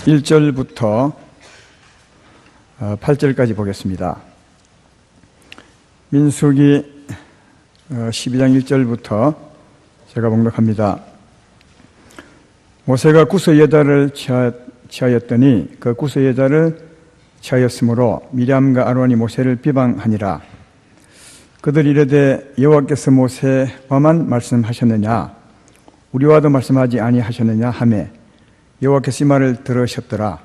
1절부터 8절까지 보겠습니다. 민수기 12장 1절부터 제가 봉독합니다. 모세가 구스 여자를 취하였더니 그 구스 여자를 취하였으므로 미리암과 아론이 모세를 비방하니라. 그들 이르되 여호와께서 모세와만 말씀하셨느냐 우리와도 말씀하지 아니하셨느냐 하매 여호와께서 이 말을 들으셨더라.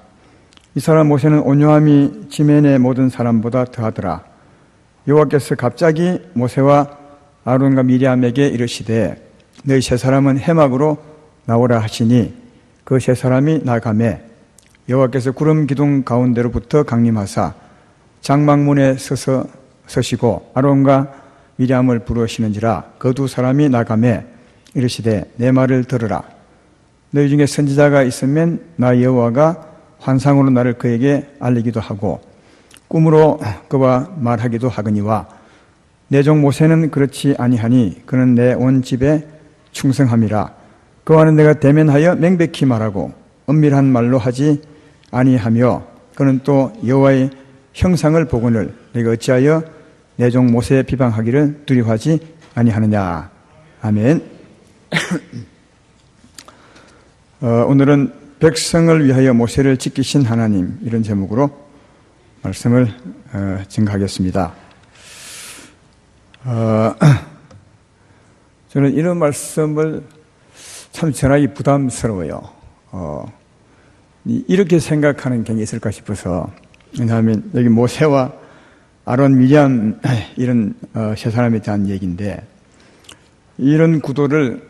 이 사람 모세는 온유함이 지면의 모든 사람보다 더하더라. 여호와께서 갑자기 모세와 아론과 미리암에게 이르시되 너희 세 사람은 해막으로 나오라 하시니 그 세 사람이 나가매 여호와께서 구름 기둥 가운데로부터 강림하사 장막문에 서시고 아론과 미리암을 부르시는지라. 그 두 사람이 나가매 이르시되 내 말을 들으라. 너희 중에 선지자가 있으면 나 여호와가 환상으로 나를 그에게 알리기도 하고 꿈으로 그와 말하기도 하거니와 내 종 모세는 그렇지 아니하니 그는 내 온 집에 충성함이라. 그와는 내가 대면하여 명백히 말하고 은밀한 말로 하지 아니하며 그는 또 여호와의 형상을 보거늘 내가 어찌하여 내 종 모세에 비방하기를 두려워하지 아니하느냐. 아멘. 오늘은 백성을 위하여 모세를 지키신 하나님, 이런 제목으로 말씀을 증거하겠습니다. 저는 이런 말씀을 참 전하기 부담스러워요. 이렇게 생각하는 경향이 있을까 싶어서. 왜냐하면 여기 모세와 아론, 미리암 이런 세 사람에 대한 얘기인데, 이런 구도를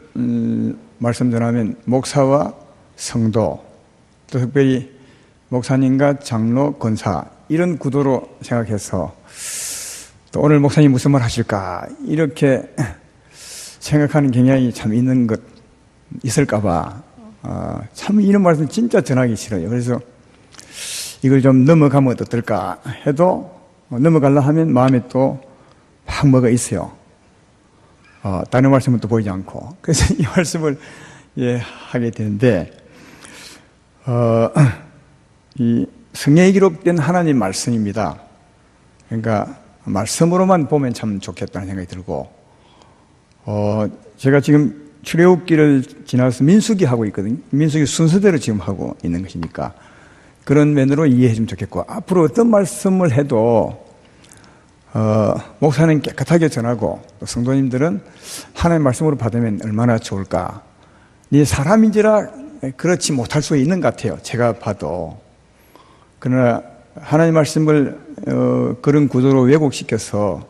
말씀 전하면 목사와 성도, 또 특별히 목사님과 장로, 권사 이런 구도로 생각해서 또 오늘 목사님 무슨 말 하실까 이렇게 생각하는 경향이 참 있는 것 있을까봐 참 이런 말씀 진짜 전하기 싫어요. 그래서 이걸 좀 넘어가면 어떨까 해도 넘어가려 하면 마음에 또 막 뭐가 있어요. 다른 말씀은 또 보이지 않고. 그래서 이 말씀을 하게 되는데, 이 성경에 기록된 하나님 말씀입니다. 그러니까 말씀으로만 보면 참 좋겠다는 생각이 들고, 제가 지금 출애굽기를 지나서 민수기 하고 있거든요. 민수기 순서대로 지금 하고 있는 것이니까 그런 면으로 이해해 주면 좋겠고, 앞으로 어떤 말씀을 해도 목사는 깨끗하게 전하고 또 성도님들은 하나님의 말씀으로 받으면 얼마나 좋을까. 이 사람인지라 그렇지 못할 수 있는 것 같아요, 제가 봐도. 그러나 하나님의 말씀을 그런 구도로 왜곡시켜서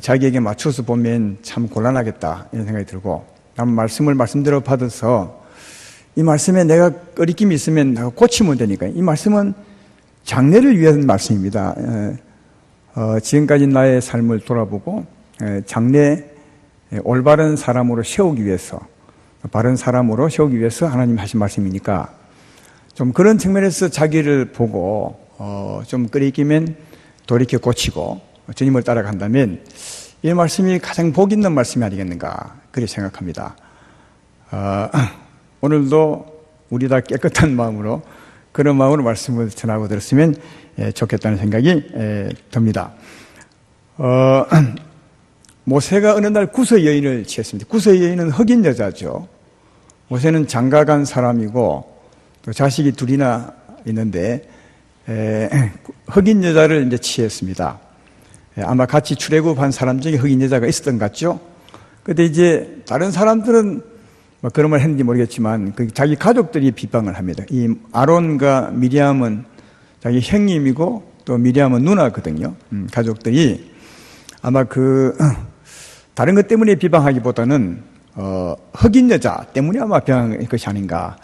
자기에게 맞춰서 보면 참 곤란하겠다 이런 생각이 들고, 난 말씀을 말씀대로 받아서 이 말씀에 내가 꺼리낌이 있으면 내가 고치면 되니까. 이 말씀은 장래를 위한 말씀입니다. 지금까지 나의 삶을 돌아보고 장래 올바른 사람으로 세우기 위해서, 바른 사람으로 세우기 위해서 하나님 하신 말씀이니까 좀 그런 측면에서 자기를 보고 좀 꺼리끼면 돌이켜 고치고 주님을 따라간다면 이 말씀이 가장 복 있는 말씀이 아니겠는가 그렇게 생각합니다. 오늘도 우리 다 깨끗한 마음으로 그런 마음으로 말씀을 전하고 들었으면 좋겠다는 생각이 듭니다. 모세가 어느 날 구스 여인을 취했습니다. 구스 여인은 흑인 여자죠. 모세는 장가간 사람이고 또 자식이 둘이나 있는데 흑인 여자를 이제 취했습니다. 아마 같이 출애굽한 사람 중에 흑인 여자가 있었던 것 같죠. 근데 이제 다른 사람들은 뭐 그런 말 했는지 모르겠지만 자기 가족들이 비방을 합니다. 이 아론과 미리암은 자기 형님이고 또 미리암은 누나거든요. 가족들이 아마 다른 것 때문에 비방하기보다는 흑인 여자 때문에 아마 비방한 것이 아닌가.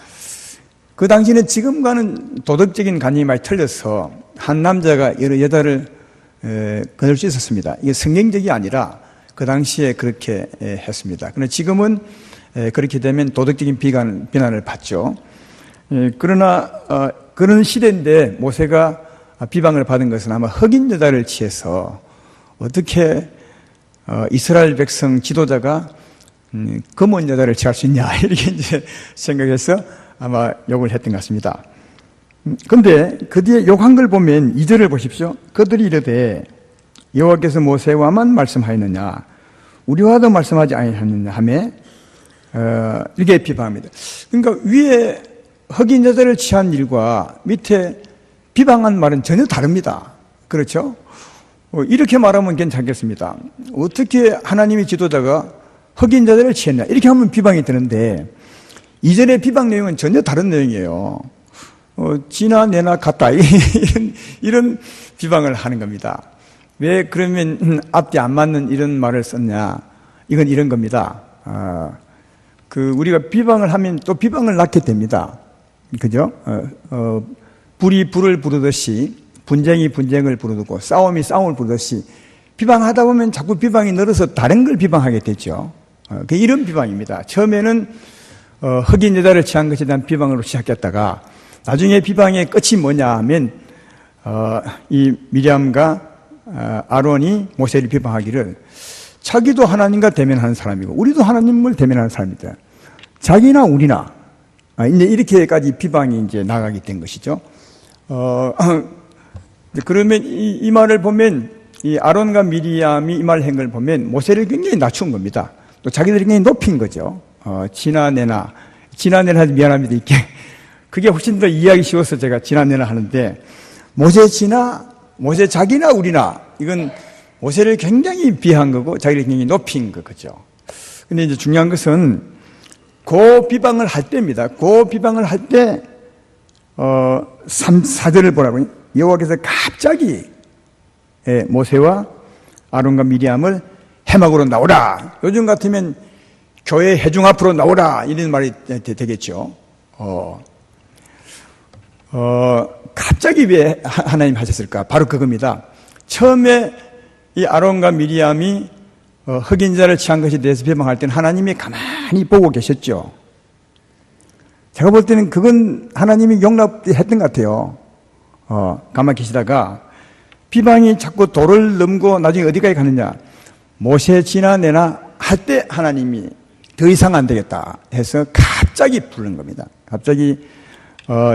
그 당시에는 지금과는 도덕적인 관념이 많이 틀려서 한 남자가 여러 여자를 거둘 수 있었습니다. 이게 성경적이 아니라 그 당시에 그렇게 했습니다. 그런데 지금은 그렇게 되면 도덕적인 비난을 받죠. 그러나 그런 시대인데 모세가 비방을 받은 것은 아마 흑인 여자를 취해서 어떻게 이스라엘 백성 지도자가 검은 여자를 취할 수 있냐 이렇게 이제 생각해서 아마 욕을 했던 것 같습니다. 근데 그 뒤에 욕한 걸 보면 2절을 보십시오. 그들이 이르되 여호와께서 모세와만 말씀하였느냐 우리와도 말씀하지 아니하느냐 하며 이게 비방합니다. 그러니까 위에 흑인 여자를 취한 일과 밑에 비방한 말은 전혀 다릅니다. 그렇죠? 이렇게 말하면 괜찮겠습니다. 어떻게 하나님의 지도자가 흑인 여자를 취했냐 이렇게 하면 비방이 되는데 이전의 비방 내용은 전혀 다른 내용이에요. 지나 내나 같다 이런 비방을 하는 겁니다. 왜 그러면 앞뒤 안 맞는 이런 말을 썼냐? 이건 이런 겁니다. 우리가 비방을 하면 또 비방을 낳게 됩니다. 그죠? 불이 불을 부르듯이 분쟁이 분쟁을 부르고 싸움이 싸움을 부르듯이 비방하다 보면 자꾸 비방이 늘어서 다른 걸 비방하게 되죠. 이런 비방입니다. 처음에는 흑인 여자를 취한 것에 대한 비방으로 시작했다가 나중에 비방의 끝이 뭐냐 하면 이 미리암과 아론이 모세를 비방하기를 자기도 하나님과 대면하는 사람이고 우리도 하나님을 대면하는 사람이다. 자기나 우리나 이제 이렇게까지 비방이 이제 나가게 된 것이죠. 그러면 이 말을 보면 이 아론과 미리암이 이 말을 한 걸 보면 모세를 굉장히 낮춘 겁니다. 또 자기들이 굉장히 높인 거죠. 지나내나 하지 미안합니다. 이렇게 그게 훨씬 더 이해하기 쉬워서 제가 지나내나 하는데 모세 지나 모세 자기나 우리나 이건 모세를 굉장히 비한 거고 자기를 굉장히 높인 거죠. 근데 이제 중요한 것은 그 비방을 할 때입니다. 그 비방을 할 때 4절을 보라고 여호와께서 갑자기 모세와 아론과 미리암을 해막으로 나오라. 요즘 같으면 교회 회중 앞으로 나오라 이런 말이 되겠죠. 갑자기 왜 하나님 하셨을까? 바로 그겁니다. 처음에 이 아론과 미리암이 흑인자를 취한 것에 대해서 비방할 때는 하나님이 가만히 보고 계셨죠. 제가 볼 때는 그건 하나님이 용납했던 것 같아요. 가만히 계시다가 비방이 자꾸 도를 넘고 나중에 어디까지 가느냐. 모세 지나내나 할 때 하나님이 더 이상 안 되겠다 해서 갑자기 부른 겁니다. 갑자기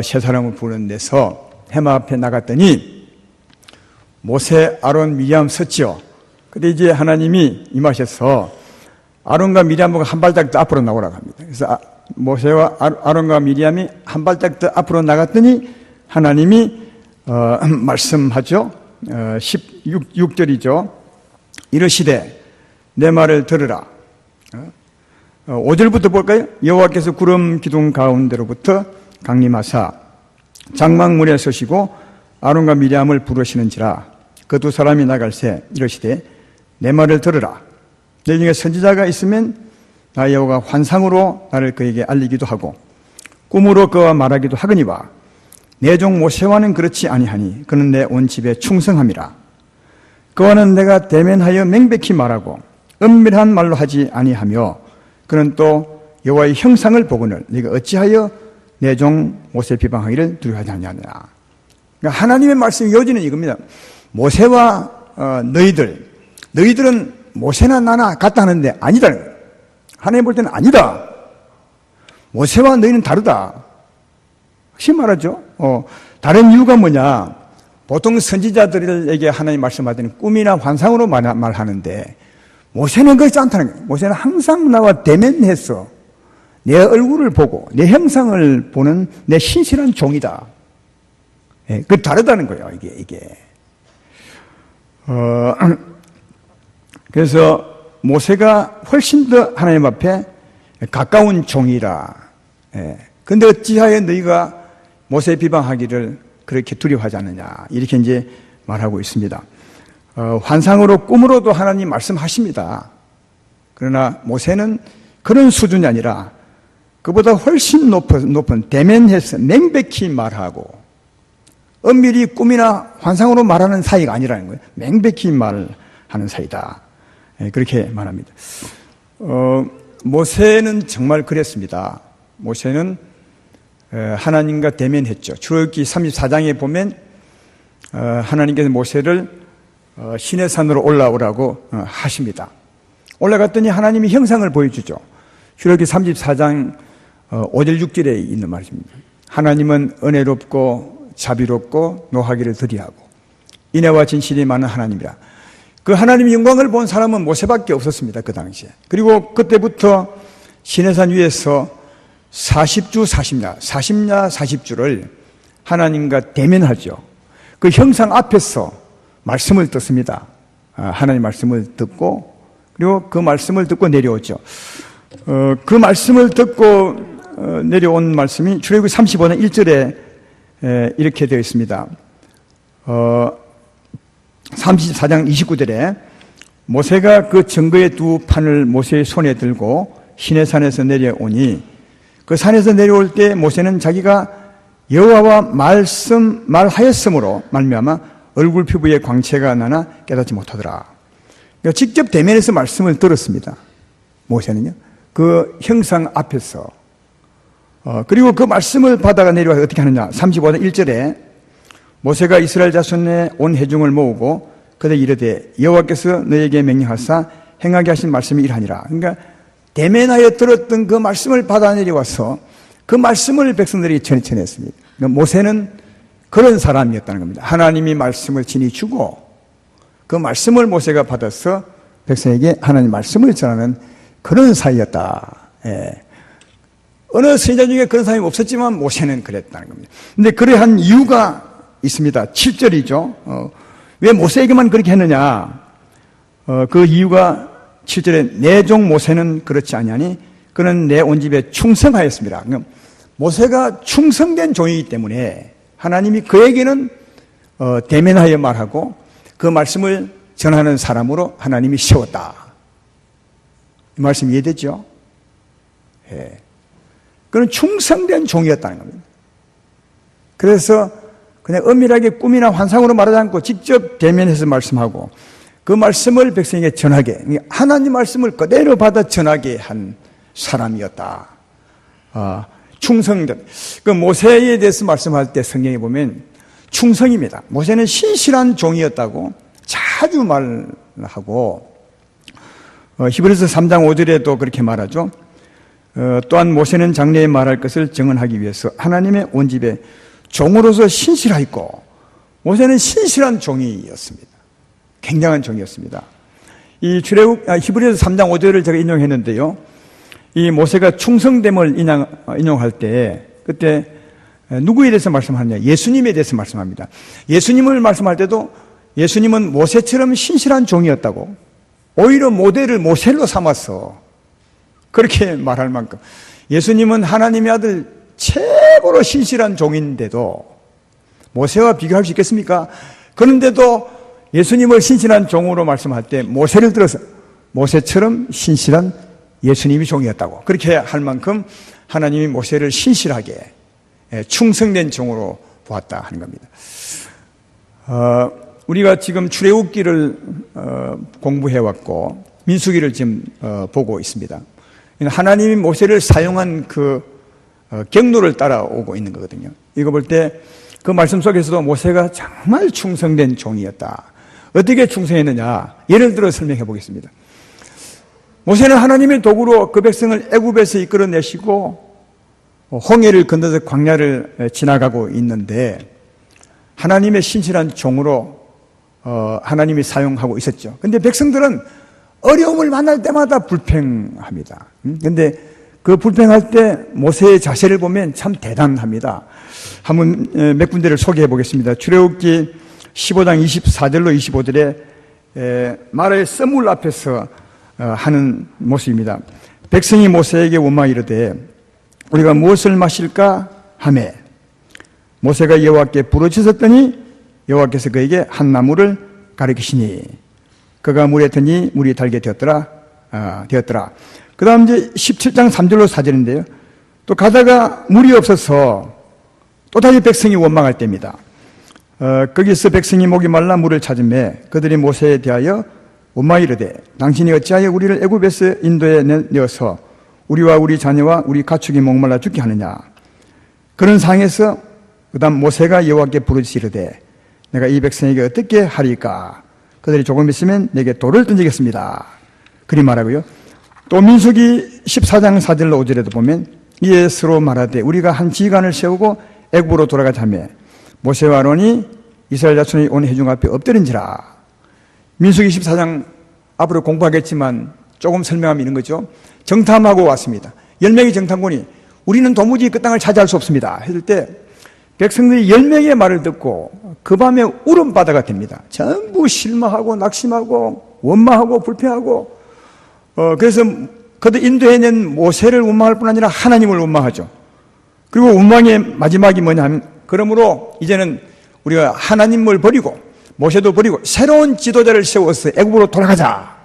세 사람을 부른 데서 해마 앞에 나갔더니 모세, 아론, 미리암 섰지요. 근데 이제 하나님이 임하셔서 아론과 미리암과 한 발짝 더 앞으로 나오라고 합니다. 그래서 모세와 아론과 미리암이 한 발짝 더 앞으로 나갔더니 하나님이 말씀하죠. 16절이죠. 이르시되 내 말을 들으라. 5절부터 볼까요? 여호와께서 구름 기둥 가운데로부터 강림하사 장막문에 서시고 아론과 미리암을 부르시는지라. 그 두 사람이 나갈새 이르시되 내 말을 들으라. 내 중에 선지자가 있으면 나 여호와가 환상으로 나를 그에게 알리기도 하고 꿈으로 그와 말하기도 하거니와 내 종 모세와는 그렇지 아니하니 그는 내 온 집에 충성함이라. 그와는 내가 대면하여 명백히 말하고 은밀한 말로 하지 아니하며 그는 또 여호와의 형상을 보거늘 네가 어찌하여 내 종 모세 비방하기를 두려워하지 않느냐. 그러니까 하나님의 말씀의 요지는 이겁니다. 모세와 너희들은 모세나 나나 같다 하는데 아니다. 하나님 볼 때는 아니다. 모세와 너희는 다르다. 혹시 말하죠? 다른 이유가 뭐냐? 보통 선지자들에게 하나님 말씀하더니 꿈이나 환상으로 말하는데 모세는 그렇지 않다는 거예요. 모세는 항상 나와 대면해서 내 얼굴을 보고 내 형상을 보는 내 신실한 종이다. 그 다르다는 거예요. 이게. 그래서 모세가 훨씬 더 하나님 앞에 가까운 종이라. 근데 어찌하여 너희가 모세 비방하기를 그렇게 두려워하지 않느냐. 이렇게 이제 말하고 있습니다. 환상으로 꿈으로도 하나님 말씀하십니다. 그러나 모세는 그런 수준이 아니라 그보다 훨씬 높은 대면해서 명백히 말하고 엄밀히 꿈이나 환상으로 말하는 사이가 아니라는 거예요. 명백히 말을 하는 사이다. 그렇게 말합니다. 모세는 정말 그랬습니다. 모세는 하나님과 대면했죠. 출애굽기 34장에 보면 하나님께서 모세를 시내산으로 올라오라고 하십니다. 올라갔더니 하나님이 형상을 보여주죠. 출애굽기 34장 5절 6절에 있는 말입니다. 하나님은 은혜롭고 자비롭고 노하기를 더디하고 인애와 진실이 많은 하나님이라. 그 하나님의 영광을 본 사람은 모세밖에 없었습니다. 그 당시에. 그리고 그때부터 시내산 위에서 40주 40야 40주를 하나님과 대면하죠. 그 형상 앞에서 말씀을 듣습니다. 하나님 말씀을 듣고, 그리고 그 말씀을 듣고 내려오죠. 그 말씀을 듣고 내려온 말씀이 출애굽기 35장 1절에 이렇게 되어 있습니다. 34장 29절에 모세가 그 증거의 두 판을 모세의 손에 들고 시내산에서 내려오니, 그 산에서 내려올 때 모세는 자기가 여호와와 말하였으므로 말미암아 얼굴 피부에 광채가 나나 깨닫지 못하더라. 그러니까 직접 대면에서 말씀을 들었습니다. 모세는요. 그 형상 앞에서. 그리고 그 말씀을 받아가 내려와서 어떻게 하느냐. 35장 1절에 모세가 이스라엘 자손의 온 회중을 모으고 그들 이르되 여호와께서 너에게 명령하사 행하게 하신 말씀이 이러하니라. 그러니까 대면하여 들었던 그 말씀을 받아 내려와서 그 말씀을 백성들이 전했습니다. 그러니까 모세는 그런 사람이었다는 겁니다. 하나님이 말씀을 친히 주고 그 말씀을 모세가 받아서 백성에게 하나님 말씀을 전하는 그런 사이였다. 예. 어느 선지자 중에 그런 사람이 없었지만 모세는 그랬다는 겁니다. 근데 그러한 이유가 있습니다. 7절이죠. 왜 모세에게만 그렇게 했느냐? 그 이유가 7절에 내 종 모세는 그렇지 아니하니 그는 내 온 집에 충성하였습니다. 그러니까 모세가 충성된 종이기 때문에 하나님이 그에게는 대면하여 말하고 그 말씀을 전하는 사람으로 하나님이 세웠다. 이 말씀 이해되죠? 예. 그는 충성된 종이었다는 겁니다. 그래서 그냥 엄밀하게 꿈이나 환상으로 말하지 않고 직접 대면해서 말씀하고 그 말씀을 백성에게 전하게, 하나님 말씀을 그대로 받아 전하게 한 사람이었다. 충성된. 그 모세에 대해서 말씀할 때 성경에 보면 충성입니다. 모세는 신실한 종이었다고 자주 말하고, 히브리서 3장 5절에도 그렇게 말하죠. 또한 모세는 장래에 말할 것을 증언하기 위해서 하나님의 온 집에 종으로서 신실하였고, 모세는 신실한 종이었습니다. 굉장한 종이었습니다. 이 히브리서 3장 5절을 제가 인용했는데요. 이 모세가 충성됨을 인용할 때 그때 누구에 대해서 말씀하느냐? 예수님에 대해서 말씀합니다. 예수님을 말씀할 때도 예수님은 모세처럼 신실한 종이었다고, 오히려 모델을 모셀로 삼아서 그렇게 말할 만큼 예수님은 하나님의 아들 최고로 신실한 종인데도 모세와 비교할 수 있겠습니까? 그런데도 예수님을 신실한 종으로 말씀할 때 모세를 들어서 모세처럼 신실한 예수님이 종이었다고 그렇게 할 만큼 하나님이 모세를 신실하게 충성된 종으로 보았다 하는 겁니다. 우리가 지금 출애굽기를 공부해왔고 민수기를 지금 보고 있습니다. 하나님이 모세를 사용한 그 경로를 따라오고 있는 거거든요. 이거 볼 때 그 말씀 속에서도 모세가 정말 충성된 종이었다. 어떻게 충성했느냐? 예를 들어 설명해 보겠습니다. 모세는 하나님의 도구로 그 백성을 애굽에서 이끌어내시고 홍해를 건너서 광야를 지나가고 있는데 하나님의 신실한 종으로 하나님이 사용하고 있었죠. 그런데 백성들은 어려움을 만날 때마다 불평합니다. 그런데 그 불평할 때 모세의 자세를 보면 참 대단합니다. 한번 몇 군데를 소개해 보겠습니다. 출애굽기 15장 24절로 25절에 말의 썰물 앞에서 하는 모습입니다. 백성이 모세에게 원망 이르되 우리가 무엇을 마실까 하매 모세가 여호와께 부르짖었더니 여호와께서 그에게 한 나무를 가리키시니 그가 물에 드니 물이 달게 되었더라. 그 다음 이제 17장 3절로 4절인데요. 또 가다가 물이 없어서 또다시 백성이 원망할 때입니다. 거기서 백성이 목이 말라 물을 찾으매 그들이 모세에 대하여 원망 이르되 당신이 어찌하여 우리를 애굽에서 인도에 내어서 우리와 우리 자녀와 우리 가축이 목말라 죽게 하느냐. 그런 상황에서 그 다음 모세가 여호와께 부르짖으되 내가 이 백성에게 어떻게 하리까. 그들이 조금 있으면 내게 돌을 던지겠습니다. 그리 말하고요. 또 민수기 14장 4절로 5절에도 보면 이에 서로 말하되 우리가 한 지휘관을 세우고 애굽으로 돌아가자며 모세와 아론이 이스라엘 자손이 온 회중 앞에 엎드린지라. 민수기 14장 앞으로 공부하겠지만 조금 설명하면 이런 거죠. 정탐하고 왔습니다. 10명의 정탐꾼이 우리는 도무지 그 땅을 차지할 수 없습니다 했을 때 백성들이 10명의 말을 듣고 그 밤에 울음바다가 됩니다. 전부 실망하고 낙심하고 원망하고 불평하고 그래서 그들 인도해낸 모세를 원망할 뿐 아니라 하나님을 원망하죠. 그리고 원망의 마지막이 뭐냐 하면 그러므로 이제는 우리가 하나님을 버리고 모세도 버리고 새로운 지도자를 세워서 애굽으로 돌아가자.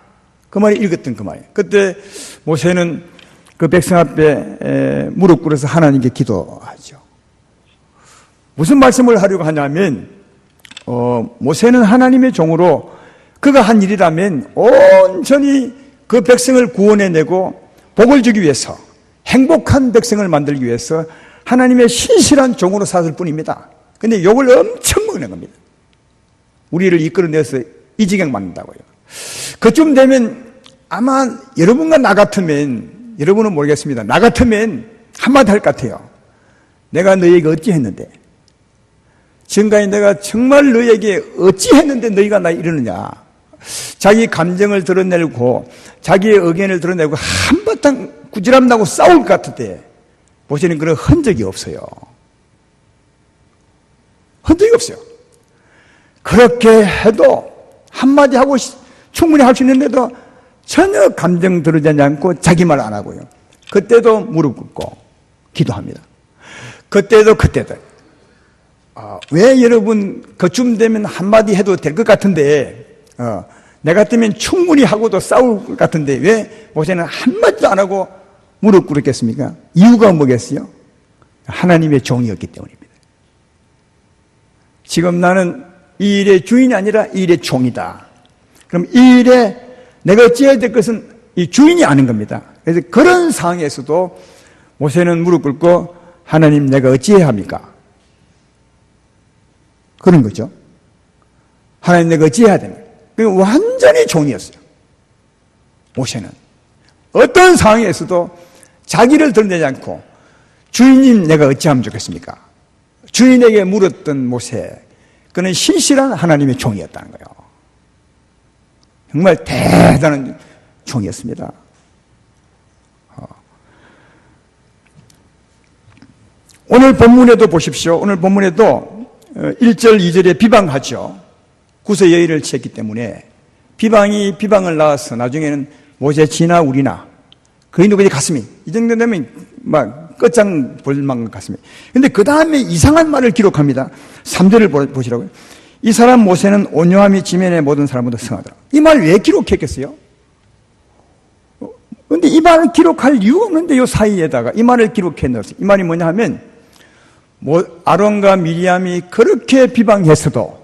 그 말이 읽었던 그 말이에요. 그때 모세는 그 백성 앞에 무릎 꿇어서 하나님께 기도하죠. 무슨 말씀을 하려고 하냐면 모세는 하나님의 종으로 그가 한 일이라면 온전히 그 백성을 구원해내고 복을 주기 위해서 행복한 백성을 만들기 위해서 하나님의 신실한 종으로 살았을 뿐입니다. 근데 욕을 엄청 먹는 겁니다. 우리를 이끌어내서 이 지경 만든다고요. 그쯤 되면 아마 여러분과 나 같으면, 여러분은 모르겠습니다. 나 같으면 한마디 할 것 같아요. 내가 너희에게 어찌 했는데, 지금까지 내가 정말 너희에게 어찌 했는데 너희가 나 이러느냐. 자기 감정을 드러내고 자기의 의견을 드러내고 한바탕 꾸지람 나고 싸울 것 같은데 모세는 그런 흔적이 없어요. 흔적이 없어요. 그렇게 해도 한마디 하고 충분히 할 수 있는데도 전혀 감정 드러내지 않고 자기 말 안 하고요. 그때도 무릎 꿇고 기도합니다. 그때도 왜 여러분 그쯤 되면 한마디 해도 될 것 같은데 내 같으면 충분히 하고도 싸울 것 같은데 왜 모세는 한마디도 안 하고 무릎 꿇었겠습니까? 이유가 뭐겠어요? 하나님의 종이었기 때문입니다. 지금 나는 이 일의 주인이 아니라 이 일의 종이다. 그럼 이 일에 내가 어찌해야 될 것은 이 주인이 아는 겁니다. 그래서 그런 상황에서도 모세는 무릎 꿇고 하나님 내가 어찌해야 합니까? 그런 거죠. 하나님 내가 어찌해야 됩니까? 완전히 종이었어요. 모세는 어떤 상황에서도 자기를 드러내지 않고 주인님 내가 어찌하면 좋겠습니까? 주인에게 물었던 모세, 그는 신실한 하나님의 종이었다는 거예요. 정말 대단한 종이었습니다. 오늘 본문에도 보십시오. 오늘 본문에도 1절, 2절에 비방하죠. 구서 여의를 취했기 때문에 비방이 비방을 낳아서 나중에는 모세 지나 우리나 그의 누구의 가슴이 이 정도 되면 막 끝장 볼만 같습니다. 그런데 그 다음에 이상한 말을 기록합니다. 3절을 보시라고요. 이 사람 모세는 온유함이 지면의 모든 사람보다 승하더라. 이 말 왜 기록했겠어요? 그런데 이 말을 기록할 이유가 없는데 이 사이에다가 이 말을 기록해 넣었어요. 이 말이 뭐냐 하면 아론과 미리암이 그렇게 비방했어도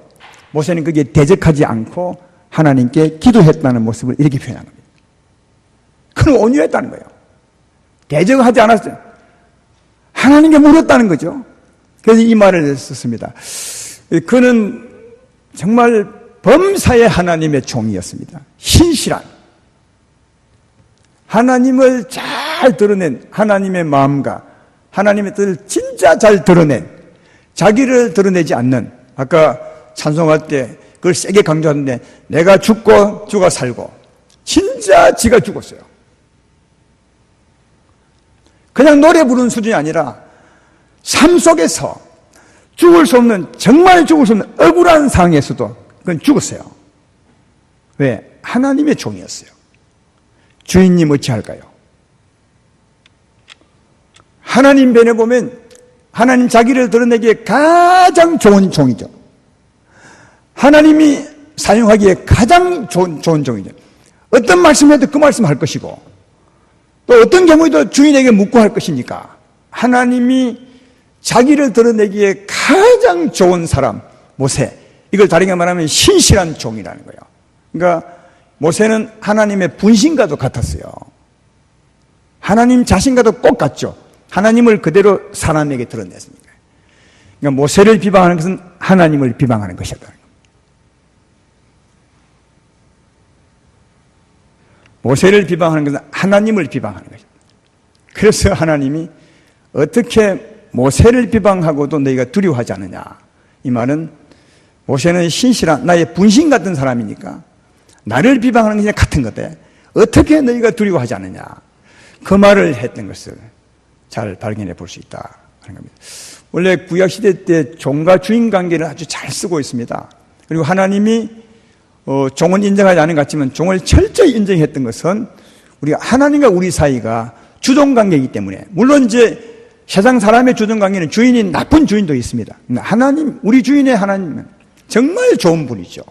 모세는 거기에 대적하지 않고 하나님께 기도했다는 모습을 이렇게 표현한 겁니다. 그는 온유했다는 거예요. 대적하지 않았어요. 하나님께 물었다는 거죠. 그래서 이 말을 썼습니다. 그는 정말 범사의 하나님의 종이었습니다. 신실한 하나님을 잘 드러낸 하나님의 마음과 하나님의 뜻을 진짜 잘 드러낸 자기를 드러내지 않는 아까 찬송할 때 그걸 세게 강조하는데 내가 죽고 주가 살고 진짜 지가 죽었어요. 그냥 노래 부르는 수준이 아니라 삶 속에서 죽을 수 없는 정말 죽을 수 없는 억울한 상황에서도 그건 죽었어요. 왜? 하나님의 종이었어요. 주인님 어찌할까요? 하나님 편에 보면 하나님 자기를 드러내기에 가장 좋은 종이죠. 하나님이 사용하기에 가장 좋은 종이죠. 어떤 말씀을 해도 그 말씀 할 것이고 또 어떤 경우에도 주인에게 묻고 할 것이니까 하나님이 자기를 드러내기에 가장 좋은 사람 모세, 이걸 다르게 말하면 신실한 종이라는 거예요. 그러니까 모세는 하나님의 분신과도 같았어요. 하나님 자신과도 똑같죠. 하나님을 그대로 사람에게 드러냈으니까. 그러니까 모세를 비방하는 것은 하나님을 비방하는 것이었다는 겁니다. 모세를 비방하는 것은 하나님을 비방하는 것입니다. 그래서 하나님이 어떻게 모세를 비방하고도 너희가 두려워하지 않느냐. 이 말은 모세는 신실한 나의 분신 같은 사람이니까 나를 비방하는 것이 같은 거대. 어떻게 너희가 두려워하지 않느냐. 그 말을 했던 것을 잘 발견해 볼 수 있다 하는 겁니다. 원래 구약시대 때 종과 주인 관계를 아주 잘 쓰고 있습니다. 그리고 하나님이 종은 인정하지 않은 것 같지만 종을 철저히 인정했던 것은 우리가 하나님과 우리 사이가 주종관계이기 때문에, 물론 이제 세상 사람의 주종관계는 주인이 나쁜 주인도 있습니다. 하나님, 우리 주인의 하나님은 정말 좋은 분이죠.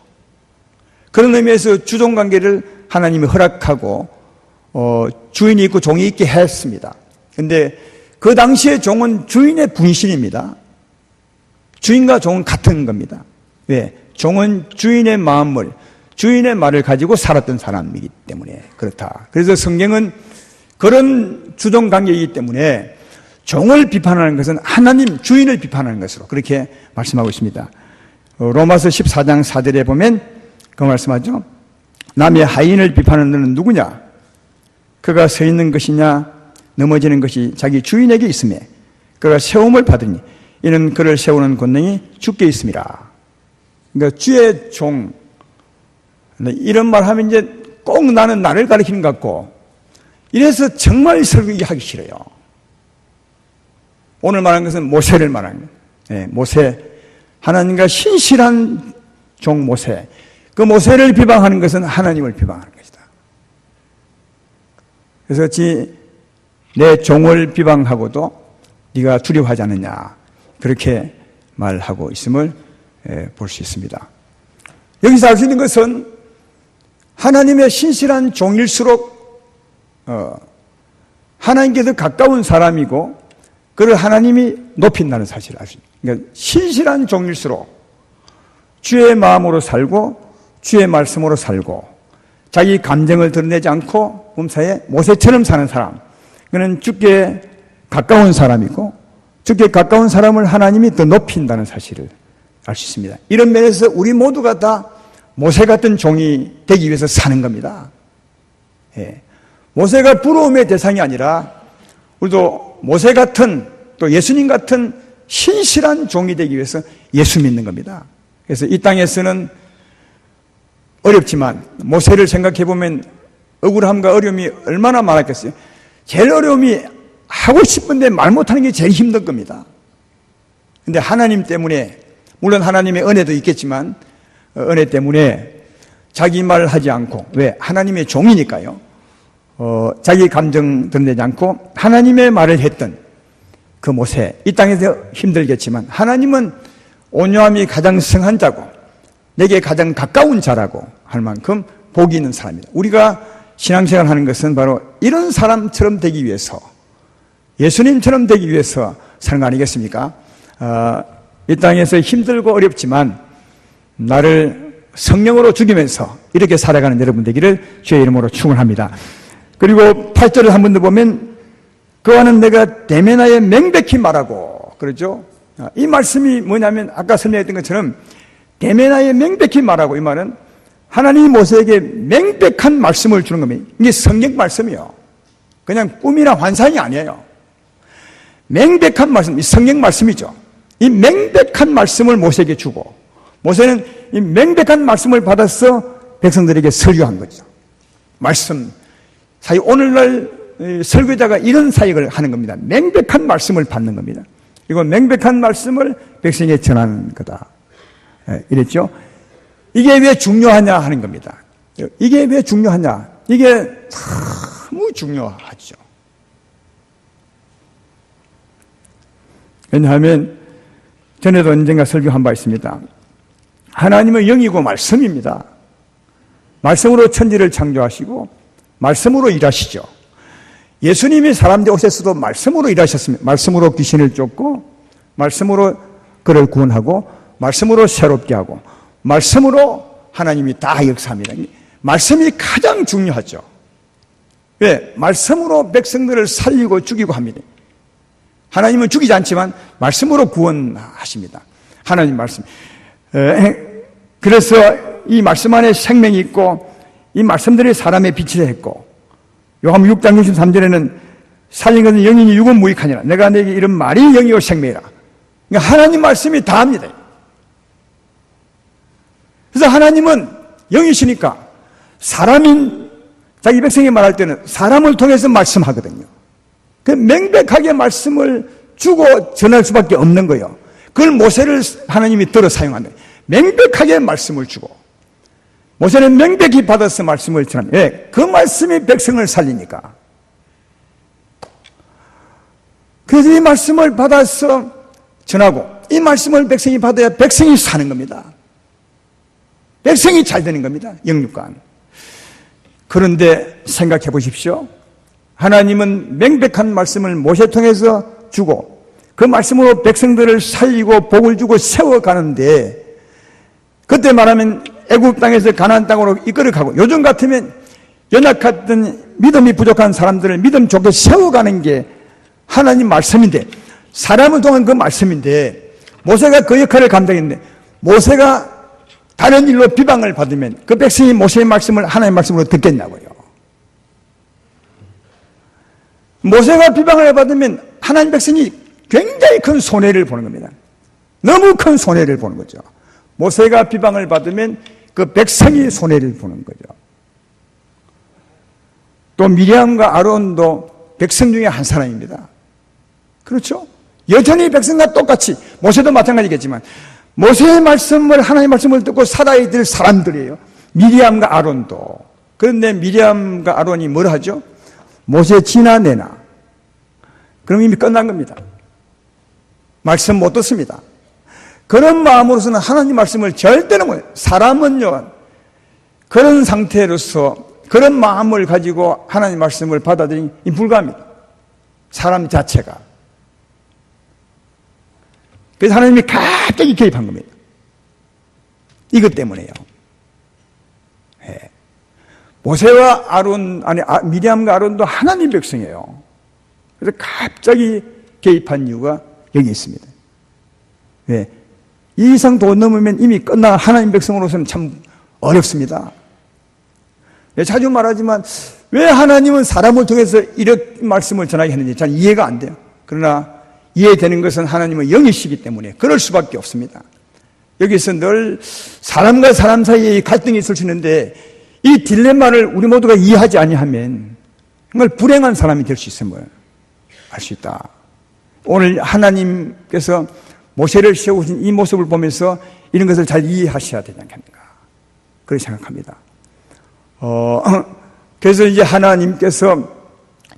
그런 의미에서 주종관계를 하나님이 허락하고 주인이 있고 종이 있게 했습니다. 그런데 그 당시에 종은 주인의 분신입니다. 주인과 종은 같은 겁니다. 왜? 종은 주인의 마음을, 주인의 말을 가지고 살았던 사람이기 때문에 그렇다. 그래서 성경은 그런 주종관계이기 때문에 종을 비판하는 것은 하나님, 주인을 비판하는 것으로 그렇게 말씀하고 있습니다. 로마서 14장 4절에 보면 그 말씀하죠. 남의 하인을 비판하는 너는 누구냐? 그가 서 있는 것이냐 넘어지는 것이 자기 주인에게 있으며 그가 세움을 받으니 이는 그를 세우는 권능이 주께 있음이라. 그러니까 주의 종, 이런 말 하면 이제 꼭 나는 나를 가리키는 것 같고, 이래서 정말 설교하기 싫어요. 오늘 말하는 것은 모세를 말하는 거예요. 네, 모세, 하나님과 신실한 종 모세. 그 모세를 비방하는 것은 하나님을 비방하는 것이다. 그래서 내 종을 비방하고도 네가 두려워하지 않느냐, 그렇게 말하고 있음을 볼 수 있습니다. 여기서 알 수 있는 것은 하나님의 신실한 종일수록 하나님께 더 가까운 사람이고 그를 하나님이 높인다는 사실을 알 수 있습니다. 그러니까 신실한 종일수록 주의 마음으로 살고 주의 말씀으로 살고 자기 감정을 드러내지 않고 범사에 모세처럼 사는 사람, 그는 주께 가까운 사람이고 주께 가까운 사람을 하나님이 더 높인다는 사실을 알 수 있습니다. 이런 면에서 우리 모두가 다 모세 같은 종이 되기 위해서 사는 겁니다. 예. 모세가 부러움의 대상이 아니라 우리도 모세 같은, 또 예수님 같은 신실한 종이 되기 위해서 예수 믿는 겁니다. 그래서 이 땅에서는 어렵지만 모세를 생각해 보면 억울함과 어려움이 얼마나 많았겠어요. 제일 어려움이 하고 싶은데 말 못하는 게 제일 힘든 겁니다. 근데 하나님 때문에, 물론 하나님의 은혜도 있겠지만 은혜 때문에 자기 말을 하지 않고, 왜? 하나님의 종이니까요. 자기 감정 드러내지 않고 하나님의 말을 했던 그 모세, 이 땅에서 힘들겠지만 하나님은 온유함이 가장 성한 자고 내게 가장 가까운 자라고 할 만큼 복이 있는 사람입니다. 우리가 신앙생활 하는 것은 바로 이런 사람처럼 되기 위해서, 예수님처럼 되기 위해서 사는 거 아니겠습니까? 이 땅에서 힘들고 어렵지만 나를 성령으로 죽이면서 이렇게 살아가는 여러분 되기를 주의 이름으로 축원합니다. 그리고 8절을 한 번 더 보면 그와는 내가 대면하여 명백히 말하고, 그러죠? 이 말씀이 뭐냐면 아까 설명했던 것처럼 대면하여 명백히 말하고, 이 말은 하나님이 모세에게 명백한 말씀을 주는 겁니다. 이게 성경 말씀이요. 그냥 꿈이나 환상이 아니에요. 명백한 말씀, 이 성경 말씀이죠. 이 명백한 말씀을 모세에게 주고 모세는 이 명백한 말씀을 받아서 백성들에게 설교한 거죠. 말씀 사이, 오늘날 설교자가 이런 사역을 하는 겁니다. 명백한 말씀을 받는 겁니다. 그리고 명백한 말씀을 백성에게 전하는 거다, 이랬죠. 이게 왜 중요하냐 하는 겁니다. 이게 왜 중요하냐, 이게 너무 중요하죠. 왜냐하면 전에도 언젠가 설교한 바 있습니다. 하나님은 영이고 말씀입니다. 말씀으로 천지를 창조하시고 말씀으로 일하시죠. 예수님이 사람 되어 오셨어도 말씀으로 일하셨습니다. 말씀으로 귀신을 쫓고 말씀으로 그를 구원하고 말씀으로 새롭게 하고 말씀으로 하나님이 다 역사합니다. 말씀이 가장 중요하죠. 왜? 말씀으로 백성들을 살리고 죽이고 합니다. 하나님은 죽이지 않지만 말씀으로 구원하십니다. 하나님 말씀. 그래서 이 말씀 안에 생명이 있고 이 말씀들이 사람의 빛을 했고, 요한복음 6장 63절에는 살린 것은 영이니 육은 무익하니라. 내가 내게 이런 말이 영이요 생명이라. 그러니까 하나님 말씀이 다 합니다. 그래서 하나님은 영이시니까 사람인 자기 백성이 말할 때는 사람을 통해서 말씀하거든요. 그 명백하게 말씀을 주고 전할 수밖에 없는 거예요. 그걸 모세를 하나님이 들어 사용한다. 명백하게 말씀을 주고 모세는 명백히 받아서 말씀을 전합니다. 왜? 그 말씀이 백성을 살리니까. 그래서 이 말씀을 받아서 전하고 이 말씀을 백성이 받아야 백성이 사는 겁니다. 백성이 잘 되는 겁니다. 영육간. 그런데 생각해 보십시오. 하나님은 명백한 말씀을 모세 통해서 주고 그 말씀으로 백성들을 살리고 복을 주고 세워가는데 그때 말하면 애굽 땅에서 가나안 땅으로 이끌어가고 요즘 같으면 연약했던 믿음이 부족한 사람들을 믿음 좋게 세워가는 게 하나님 말씀인데 사람을 통한 그 말씀인데 모세가 그 역할을 감당했는데 모세가 다른 일로 비방을 받으면 그 백성이 모세의 말씀을 하나님의 말씀으로 듣겠냐고요. 모세가 비방을 받으면 하나님 백성이 굉장히 큰 손해를 보는 겁니다. 너무 큰 손해를 보는 거죠. 모세가 비방을 받으면 그 백성이 손해를 보는 거죠. 또 미리암과 아론도 백성 중에 한 사람입니다. 그렇죠? 여전히 백성과 똑같이 모세도 마찬가지겠지만 모세의 말씀을 하나님의 말씀을 듣고 살아야 될 사람들이에요. 미리암과 아론도. 그런데 미리암과 아론이 뭘 하죠? 모세 지나 내나. 그럼 이미 끝난 겁니다. 말씀 못 듣습니다. 그런 마음으로서는 하나님 말씀을 절대로 못해요. 사람은요 그런 상태로서 그런 마음을 가지고 하나님 말씀을 받아들이기 불가합니다. 사람 자체가. 그래서 하나님이 갑자기 개입한 겁니다. 이것 때문에요. 네. 모세와 아론, 미리암과 아론도 하나님 백성이에요. 그래서 갑자기 개입한 이유가 여기 있습니다. 네. 이 이상 더 넘으면 이미 끝난 하나님 백성으로서는 참 어렵습니다. 네, 자주 말하지만 왜 하나님은 사람을 통해서 이런 말씀을 전하게 했는지 잘 이해가 안 돼요. 그러나 이해되는 것은 하나님은 영이시기 때문에 그럴 수밖에 없습니다. 여기서 늘 사람과 사람 사이에 갈등이 있을 수 있는데 이 딜레마를 우리 모두가 이해하지 아니하면 정말 불행한 사람이 될 수 있음을 알 수 있다. 오늘 하나님께서 모세를 세우신 이 모습을 보면서 이런 것을 잘 이해하셔야 되지 않겠는가 그렇게 생각합니다. 그래서 이제 하나님께서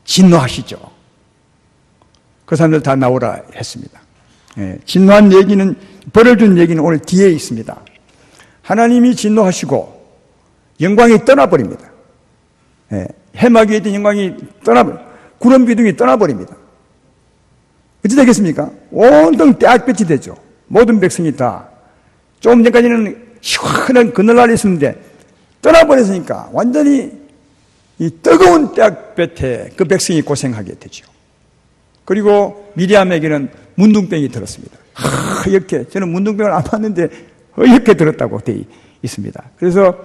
진노하시죠. 그 사람들 다 나오라 했습니다. 예, 진노한 얘기는 벌을 준 얘기는 오늘 뒤에 있습니다. 하나님이 진노하시고 영광이 떠나버립니다. 예, 해막 위에 있던 영광이 구름 기둥이 떠나버립니다. 어찌 되겠습니까? 온통 떼약볕이 되죠. 모든 백성이 다. 조금 전까지는 시원한 그늘 아래 있었는데 떠나버렸으니까 완전히 이 뜨거운 떼약볕에 그 백성이 고생하게 되죠. 그리고 미리암에게는 문둥병이 들었습니다. 이렇게 저는 문둥병을 안 봤는데 이렇게 들었다고 되어 있습니다. 그래서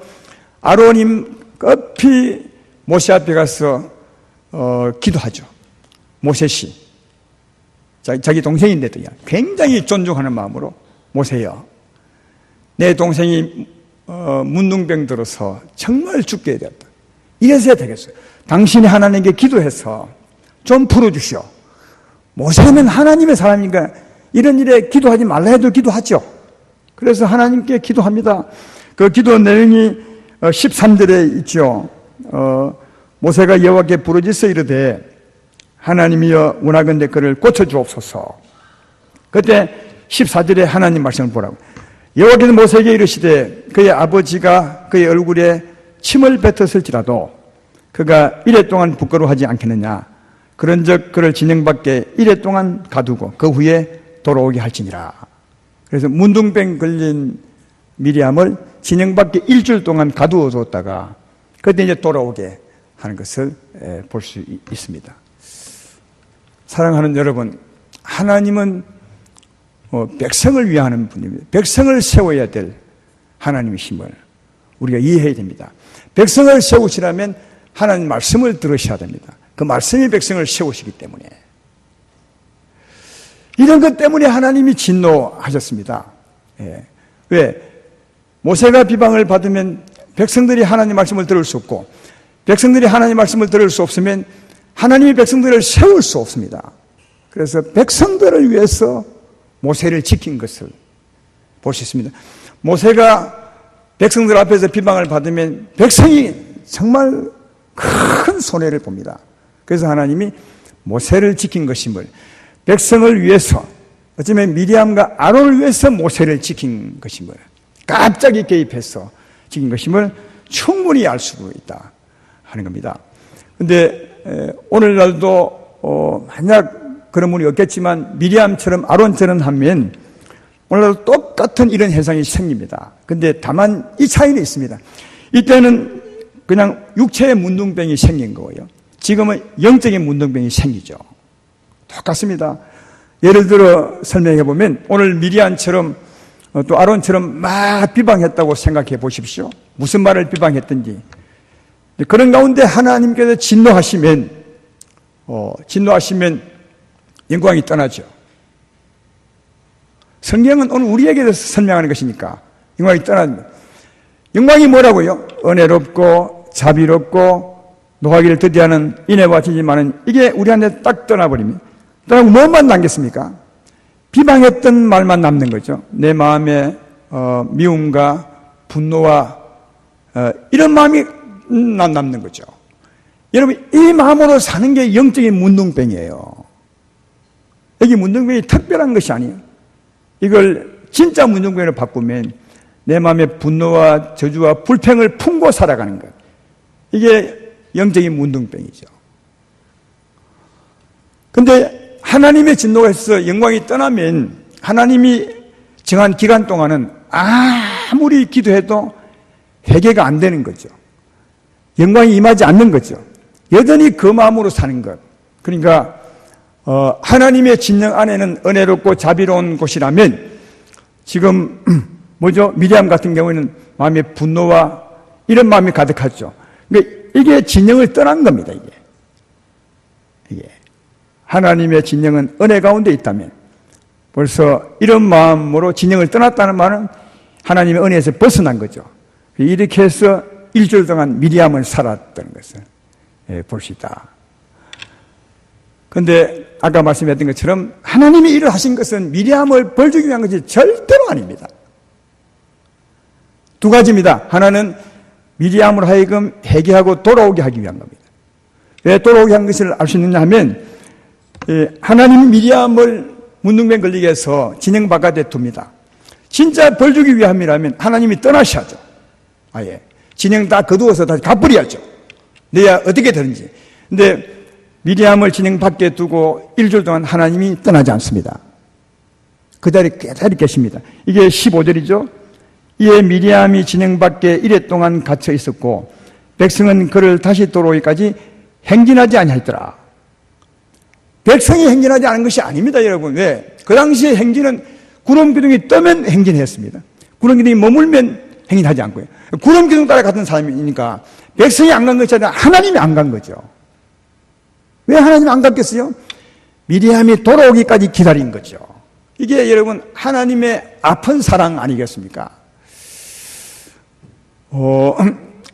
아론이 급히 모세 앞에 가서 기도하죠. 모세씨. 자기 동생인데도 굉장히 존중하는 마음으로 모세여 내 동생이 문둥병 들어서 정말 죽게 되었다. 이래서야 되겠어요. 당신이 하나님께 기도해서 좀 풀어주시오. 모세는 하나님의 사람이니까 이런 일에 기도하지 말라 해도 기도하죠. 그래서 하나님께 기도합니다. 그 기도 내용이 13절에 있죠. 모세가 여호와께 부르짖어 이르되 하나님이여 원하건대 그를 고쳐주옵소서. 그때 14절에 하나님 말씀을 보라고. 여호와께서 모세에게 이르시되 그의 아버지가 그의 얼굴에 침을 뱉었을지라도 그가 이래 동안 부끄러워하지 않겠느냐. 그런즉 그를 진영밖에 이래 동안 가두고 그 후에 돌아오게 할지니라. 그래서 문둥병 걸린 미리암을 진영밖에 일주일 동안 가두어 뒀다가 그때 이제 돌아오게 하는 것을 볼 수 있습니다. 사랑하는 여러분, 하나님은 백성을 위하는 분입니다. 백성을 세워야 될 하나님이심을 우리가 이해해야 됩니다. 백성을 세우시려면 하나님 말씀을 들으셔야 됩니다. 그 말씀이 백성을 세우시기 때문에. 이런 것 때문에 하나님이 진노하셨습니다. 예. 왜? 모세가 비방을 받으면 백성들이 하나님 말씀을 들을 수 없고, 백성들이 하나님 말씀을 들을 수 없으면 하나님이 백성들을 세울 수 없습니다. 그래서 백성들을 위해서 모세를 지킨 것을 볼 수 있습니다. 모세가 백성들 앞에서 비방을 받으면 백성이 정말 큰 손해를 봅니다. 그래서 하나님이 모세를 지킨 것임을, 백성을 위해서, 어쩌면 미리암과 아론을 위해서 모세를 지킨 것임을, 갑자기 개입해서 지킨 것임을 충분히 알 수 있다 하는 겁니다. 그런데 오늘날도 만약 그런 분이 없겠지만 미리암처럼 아론처럼 하면 오늘날도 똑같은 이런 현상이 생깁니다. 근데 다만 이 차이는 있습니다. 이때는 그냥 육체의 문둥병이 생긴 거예요. 지금은 영적인 문둥병이 생기죠. 똑같습니다. 예를 들어 설명해 보면 오늘 미리암처럼 또 아론처럼 막 비방했다고 생각해 보십시오. 무슨 말을 비방했든지. 그런 가운데 하나님께서 진노하시면 영광이 떠나죠. 성경은 오늘 우리에게 대해서 설명하는 것이니까 영광이 떠납니다. 영광이 뭐라고요? 은혜롭고 자비롭고 노하기를 더디하는 인애와 지지만은 이게 우리한테 딱 떠나버립니다. 떠나고 뭐만 남겠습니까? 비방했던 말만 남는 거죠. 내 마음에 미움과 분노와 이런 마음이 남는 거죠. 여러분, 이 마음으로 사는 게 영적인 문둥병이에요. 여기 문둥병이 특별한 것이 아니에요. 이걸 진짜 문둥병으로 바꾸면 내 마음에 분노와 저주와 불평을 품고 살아가는 것, 이게 영적인 문둥병이죠. 근데 하나님의 진노가 있어서 영광이 떠나면 하나님이 정한 기간 동안은 아무리 기도해도 회개가 안 되는 거죠. 영광이 임하지 않는 거죠. 여전히 그 마음으로 사는 것. 그러니까 하나님의 진영 안에는 은혜롭고 자비로운 곳이라면 지금 뭐죠? 미리암 같은 경우에는 마음에 분노와 이런 마음이 가득하죠. 그러니까 이게 진영을 떠난 겁니다. 이게 하나님의 진영은 은혜 가운데 있다면 벌써 이런 마음으로 진영을 떠났다는 말은 하나님의 은혜에서 벗어난 거죠. 이렇게 해서 일주일 동안 미리암을 살았던 것을 볼 수 있다. 그런데 아까 말씀했던 것처럼 하나님이 일을 하신 것은 미리암을 벌 주기 위한 것이 절대로 아닙니다. 두 가지입니다. 하나는 미리암으로 하여금 회개하고 돌아오게 하기 위한 겁니다. 왜 돌아오게 한 것을 알 수 있느냐 하면 하나님이 미리암을 문둥병 걸리게 해서 진영 바깥에 둡니다. 진짜 벌 주기 위함이라면 하나님이 떠나셔야죠. 아예 진영 다 거두어서 다시 갚으려야죠. 내야 어떻게 되는지. 근데 미리암을 진영 밖에 두고 일주일 동안 하나님이 떠나지 않습니다. 그 자리에 계속 계십니다. 이게 15절이죠. 이에 미리암이 진영 밖에 이래 동안 갇혀 있었고 백성은 그를 다시 돌아오기까지 행진하지 아니하였더라. 백성이 행진하지 않은 것이 아닙니다, 여러분. 왜? 그 당시에 행진은 구름 기둥이 떠면 행진했습니다. 구름 기둥이 머물면 행진하지 않고요. 구름 기둥 따라 갔던 사람이니까 백성이 안 간 것이 아니라 하나님이 안 간 거죠. 왜 하나님이 안 갔겠어요? 미리암이 돌아오기까지 기다린 거죠. 이게 여러분 하나님의 아픈 사랑 아니겠습니까?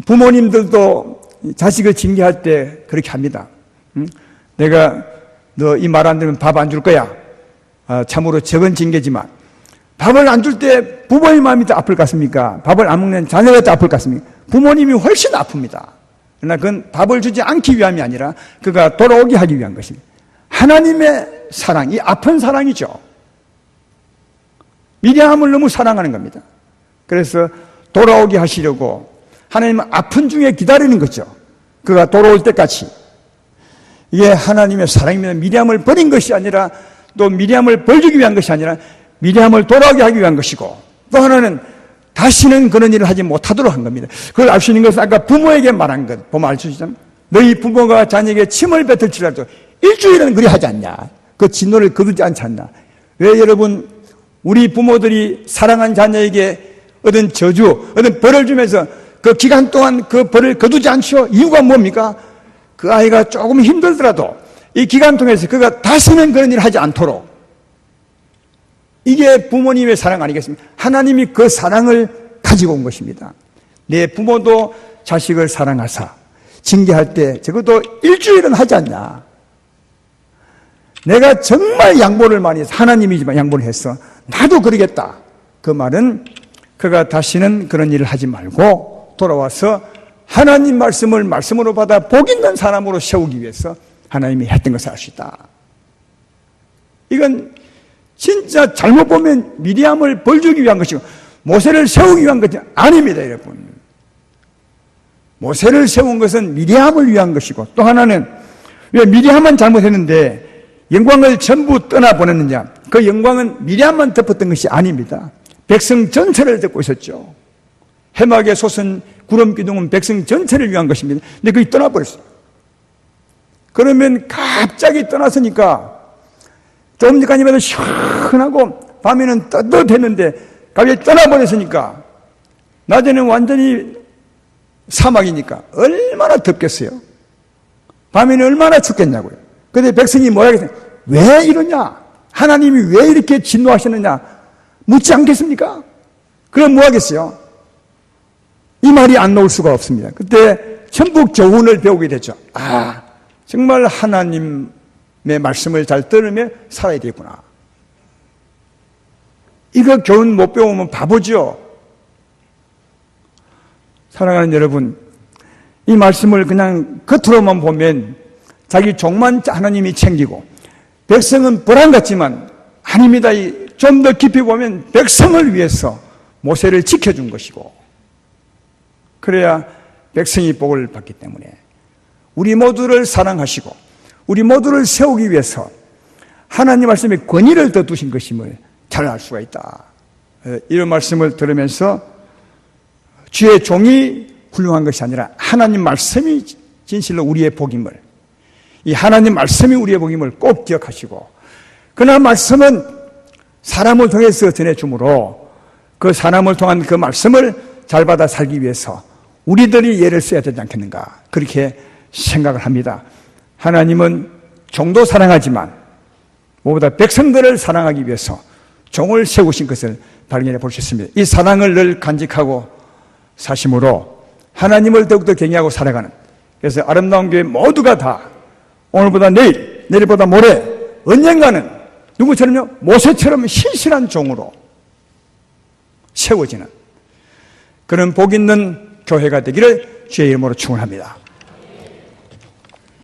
부모님들도 자식을 징계할 때 그렇게 합니다. 내가 너 이 말 안 들으면 밥 안 줄 거야. 참으로 적은 징계지만 밥을 안 줄 때 부모의 마음이 더 아플 것 같습니까? 밥을 안 먹는 자녀가 더 아플 것 같습니까? 부모님이 훨씬 아픕니다. 그러나 그건 밥을 주지 않기 위함이 아니라 그가 돌아오게 하기 위한 것입니다. 하나님의 사랑, 이 아픈 사랑이죠. 미리암을 너무 사랑하는 겁니다. 그래서 돌아오게 하시려고 하나님은 아픈 중에 기다리는 거죠. 그가 돌아올 때까지. 이게 하나님의 사랑이면 미리암을 버린 것이 아니라 또 미리암을 벌주기 위한 것이 아니라 미리암을 돌아오게 하기 위한 것이고 또 하나는 다시는 그런 일을 하지 못하도록 한 겁니다. 그걸 알 수 있는 것은 아까 부모에게 말한 것 보면 알 수 있잖아요. 너희 부모가 자녀에게 침을 뱉을지라도 일주일은 그리 하지 않냐. 그 진노를 거두지 않지 않나. 왜 여러분 우리 부모들이 사랑한 자녀에게 얻은 저주, 얻은 벌을 주면서 그 기간 동안 그 벌을 거두지 않죠. 이유가 뭡니까? 그 아이가 조금 힘들더라도 이 기간 통해서 그가 다시는 그런 일을 하지 않도록. 이게 부모님의 사랑 아니겠습니까? 하나님이 그 사랑을 가지고 온 것입니다. 내 부모도 자식을 사랑하사 징계할 때 적어도 일주일은 하지 않냐. 내가 정말 양보를 많이 해서, 하나님이지만 양보를 했어, 나도 그러겠다. 그 말은 그가 다시는 그런 일을 하지 말고 돌아와서 하나님 말씀을 말씀으로 받아 복 있는 사람으로 세우기 위해서 하나님이 했던 것을 알 수 있다. 이건 진짜 잘못 보면 미리암을 벌주기 위한 것이고 모세를 세우기 위한 것이 아닙니다, 여러분. 모세를 세운 것은 미리암을 위한 것이고, 또 하나는 왜 미리암만 잘못했는데 영광을 전부 떠나보냈느냐. 그 영광은 미리암만 덮었던 것이 아닙니다. 백성 전체를 덮고 있었죠. 해막에 솟은 구름 기둥은 백성 전체를 위한 것입니다. 근데 그게 떠나버렸어요. 그러면 갑자기 떠났으니까 조금 전까지만 해도 시원하고 밤에는 따뜻했는데 갑자기 떠나버렸으니까 낮에는 완전히 사막이니까 얼마나 덥겠어요. 밤에는 얼마나 춥겠냐고요. 그런데 백성이 뭐라 그랬어요? 왜 이러냐? 하나님이 왜 이렇게 진노하셨느냐? 묻지 않겠습니까? 그럼 뭐 하겠어요? 이 말이 안 나올 수가 없습니다. 그때 천국 교훈을 배우게 됐죠. 아, 정말 하나님의 말씀을 잘 들으며 살아야 되겠구나. 이거 교훈 못 배우면 바보죠. 사랑하는 여러분, 이 말씀을 그냥 겉으로만 보면 자기 종만 하나님이 챙기고 백성은 불안 같지만 아닙니다. 좀 더 깊이 보면 백성을 위해서 모세를 지켜준 것이고, 그래야 백성이 복을 받기 때문에 우리 모두를 사랑하시고 우리 모두를 세우기 위해서 하나님 말씀에 권위를 더 두신 것임을 잘 알 수가 있다. 이런 말씀을 들으면서 주의 종이 훌륭한 것이 아니라 하나님 말씀이 진실로 우리의 복임을, 이 하나님 말씀이 우리의 복임을 꼭 기억하시고, 그러나 말씀은 사람을 통해서 전해주므로 그 사람을 통한 그 말씀을 잘 받아 살기 위해서 우리들이 예를 써야 되지 않겠는가, 그렇게 생각을 합니다. 하나님은 종도 사랑하지만 무엇보다 백성들을 사랑하기 위해서 종을 세우신 것을 발견해 볼 수 있습니다. 이 사랑을 늘 간직하고 사심으로 하나님을 더욱더 경외하고 살아가는, 그래서 아름다운 교회 모두가 다 오늘보다 내일, 내일보다 모레, 언젠가는 누구처럼요? 모세처럼 신실한 종으로 세워지는 그런 복 있는 교회가 되기를 주의 이름으로 축원합니다.